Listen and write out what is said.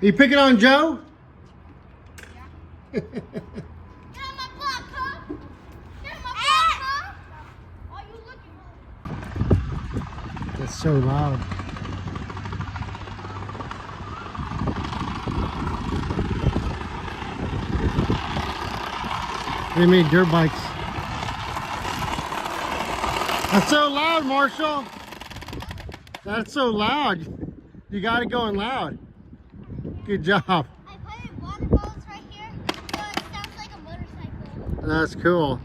Are you picking on Joe? Get on my block, huh? Get on my block, huh? Why are you looking? That's so loud. They made dirt bikes. That's so loud, Marshall. That's so loud. You got it going loud. Good job. I put water balls right here, so it sounds like a motorcycle. That's cool.